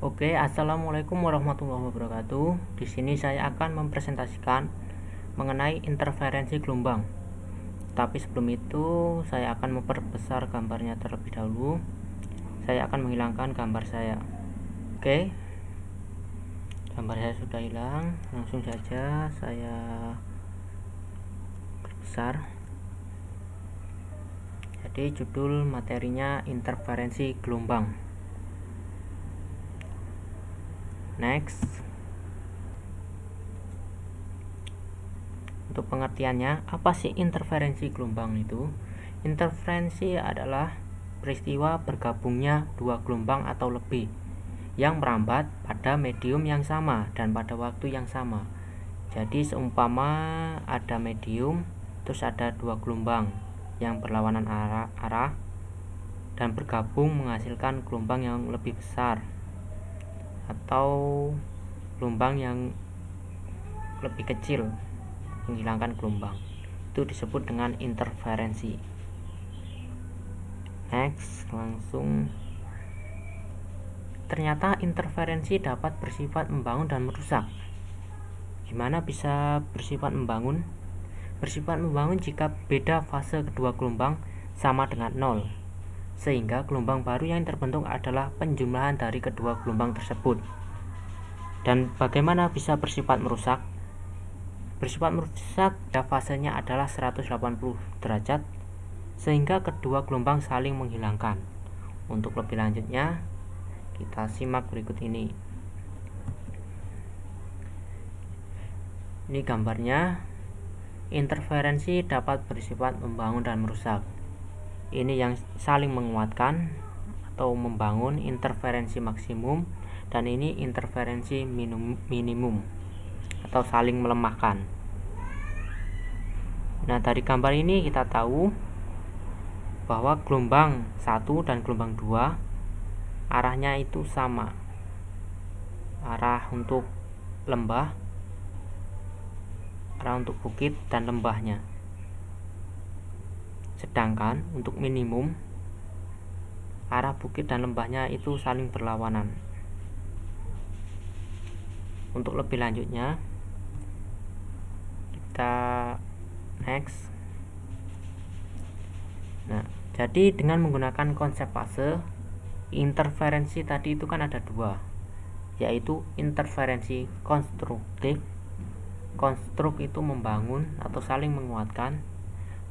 Oke, assalamualaikum warahmatullahi wabarakatuh. Di sini saya akan mempresentasikan mengenai interferensi gelombang. Tapi sebelum itu, saya akan memperbesar gambarnya terlebih dahulu. Saya akan menghilangkan gambar saya. Oke, gambar saya sudah hilang. Langsung saja saya perbesar. Jadi judul materinya interferensi gelombang. Next. Untuk pengertiannya, apa sih interferensi gelombang itu? Interferensi adalah peristiwa bergabungnya dua gelombang atau lebih yang merambat pada medium yang sama dan pada waktu yang sama. Jadi seumpama ada medium, terus ada dua gelombang yang berlawanan arah dan bergabung menghasilkan gelombang yang lebih besar atau gelombang yang lebih kecil menghilangkan gelombang, itu disebut dengan interferensi. Next, langsung. Ternyata interferensi dapat bersifat membangun dan merusak. Gimana bisa bersifat membangun? Bersifat membangun jika beda fase kedua gelombang sama dengan 0, sehingga gelombang baru yang terbentuk adalah penjumlahan dari kedua gelombang tersebut. Dan bagaimana bisa bersifat merusak? Bersifat merusak fasenya adalah 180 derajat, sehingga kedua gelombang saling menghilangkan. Untuk lebih lanjutnya, kita simak berikut ini. Ini gambarnya. Interferensi dapat bersifat membangun dan merusak. Ini yang saling menguatkan atau membangun, interferensi maksimum, dan ini interferensi minimum atau saling melemahkan. Nah, dari gambar ini kita tahu bahwa gelombang 1 dan gelombang 2 arahnya itu sama. Arah untuk lembah, arah untuk bukit dan lembahnya. Sedangkan untuk minimum, arah bukit dan lembahnya itu saling berlawanan. Untuk lebih lanjutnya, kita next. Nah, jadi dengan menggunakan konsep fase, interferensi tadi itu kan ada dua, yaitu interferensi konstruktif. Konstruk itu membangun atau saling menguatkan,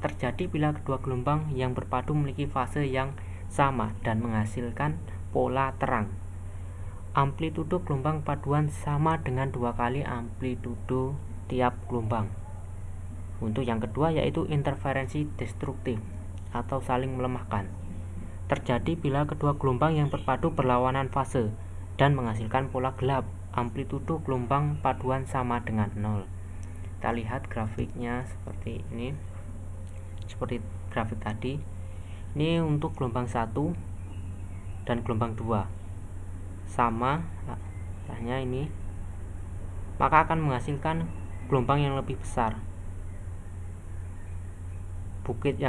terjadi bila kedua gelombang yang berpadu memiliki fase yang sama dan menghasilkan pola terang. Amplitudo gelombang paduan sama dengan 2 kali amplitudo tiap gelombang. Untuk yang kedua yaitu interferensi destruktif atau saling melemahkan, terjadi bila kedua gelombang yang berpadu berlawanan fase dan menghasilkan pola gelap. Amplitudo gelombang paduan sama dengan 0. Kita lihat grafiknya seperti ini, seperti grafik tadi. Ini untuk gelombang 1 dan gelombang 2 sama arahnya ini, maka akan menghasilkan gelombang yang lebih besar. Bukit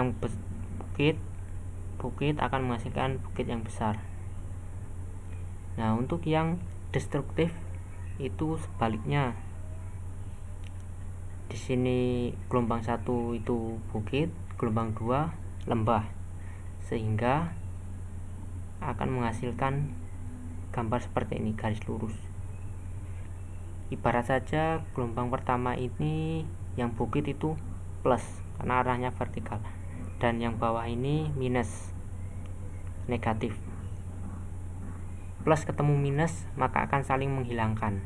akan menghasilkan bukit yang besar. Nah, untuk yang destruktif itu sebaliknya. Di sini gelombang 1 itu bukit, gelombang 2 lembah, sehingga akan menghasilkan gambar seperti ini, garis lurus. Ibarat saja gelombang pertama ini yang bukit itu plus karena arahnya vertikal, dan yang bawah ini minus, negatif. Plus ketemu minus maka akan saling menghilangkan,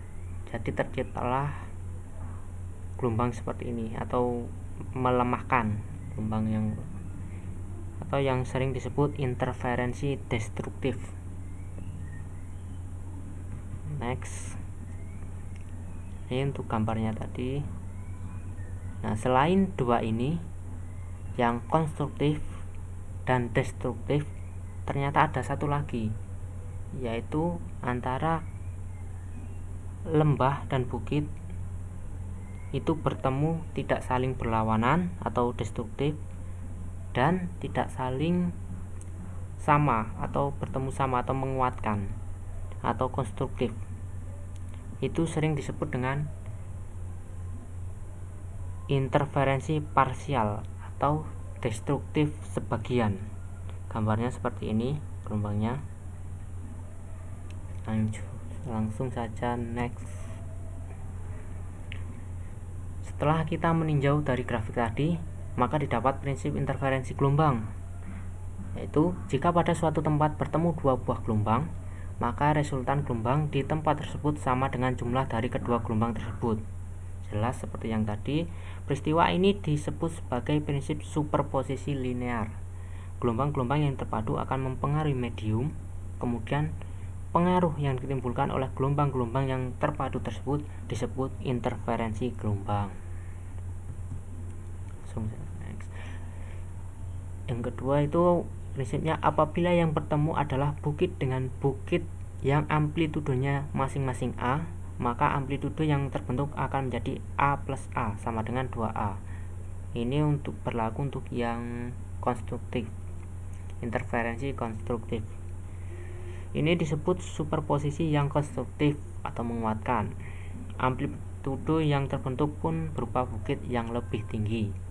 jadi terciptalah gelombang seperti ini atau melemahkan gelombang yang sering disebut interferensi destruktif. Next. Ini untuk gambarnya tadi. Nah, selain dua ini yang konstruktif dan destruktif, ternyata ada satu lagi, yaitu antara lembah dan bukit itu bertemu tidak saling berlawanan atau destruktif, dan tidak saling sama atau bertemu sama atau menguatkan, atau konstruktif. Itu sering disebut dengan interferensi parsial atau destruktif sebagian. Gambarnya seperti ini gelombangnya. Langsung saja next. Setelah kita meninjau dari grafik tadi, maka didapat prinsip interferensi gelombang, yaitu jika pada suatu tempat bertemu dua buah gelombang, maka resultan gelombang di tempat tersebut sama dengan jumlah dari kedua gelombang tersebut. Jelas seperti yang tadi, peristiwa ini disebut sebagai prinsip superposisi linear. Gelombang-gelombang yang terpadu akan mempengaruhi medium, kemudian pengaruh yang ditimbulkan oleh gelombang-gelombang yang terpadu tersebut disebut interferensi gelombang. Yang kedua itu prinsipnya apabila yang bertemu adalah bukit dengan bukit yang amplitudenya masing-masing A, maka amplitudo yang terbentuk akan menjadi A plus A sama dengan 2A. Ini berlaku untuk yang konstruktif, interferensi konstruktif. Ini disebut superposisi yang konstruktif atau menguatkan. Amplitudo yang terbentuk pun berupa bukit yang lebih tinggi.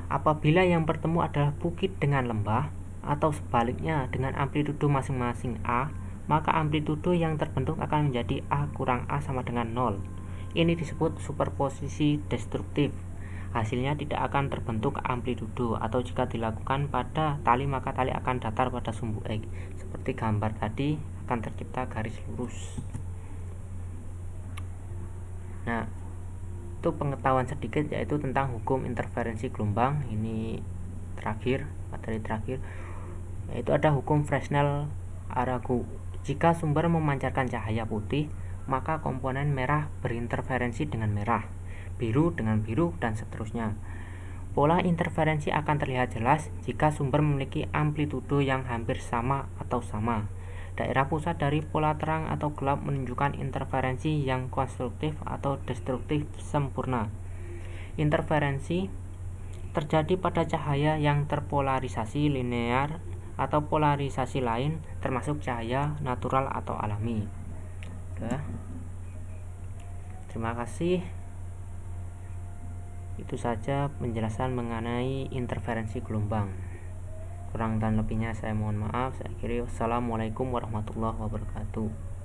Apabila yang bertemu adalah bukit dengan lembah, atau sebaliknya dengan amplitudo masing-masing A, maka amplitudo yang terbentuk akan menjadi A kurang A sama dengan 0. Ini disebut superposisi destruktif. Hasilnya tidak akan terbentuk amplitudo, atau jika dilakukan pada tali maka tali akan datar pada sumbu X. Seperti gambar tadi, akan tercipta garis lurus. Nah, itu pengetahuan sedikit yaitu tentang hukum interferensi gelombang. Ini materi terakhir, yaitu ada hukum Fresnel-Arago. Jika sumber memancarkan cahaya putih, maka komponen merah berinterferensi dengan merah, biru dengan biru, dan seterusnya. Pola interferensi akan terlihat jelas jika sumber memiliki amplitudo yang hampir sama atau sama. Daerah pusat dari pola terang atau gelap menunjukkan interferensi yang konstruktif atau destruktif sempurna. Interferensi terjadi pada cahaya yang terpolarisasi linear atau polarisasi lain, termasuk cahaya natural atau alami. Terima kasih. Itu saja penjelasan mengenai interferensi gelombang. Kurang dan lebihnya saya mohon maaf. Saya akhiri. Wassalamualaikum warahmatullahi wabarakatuh.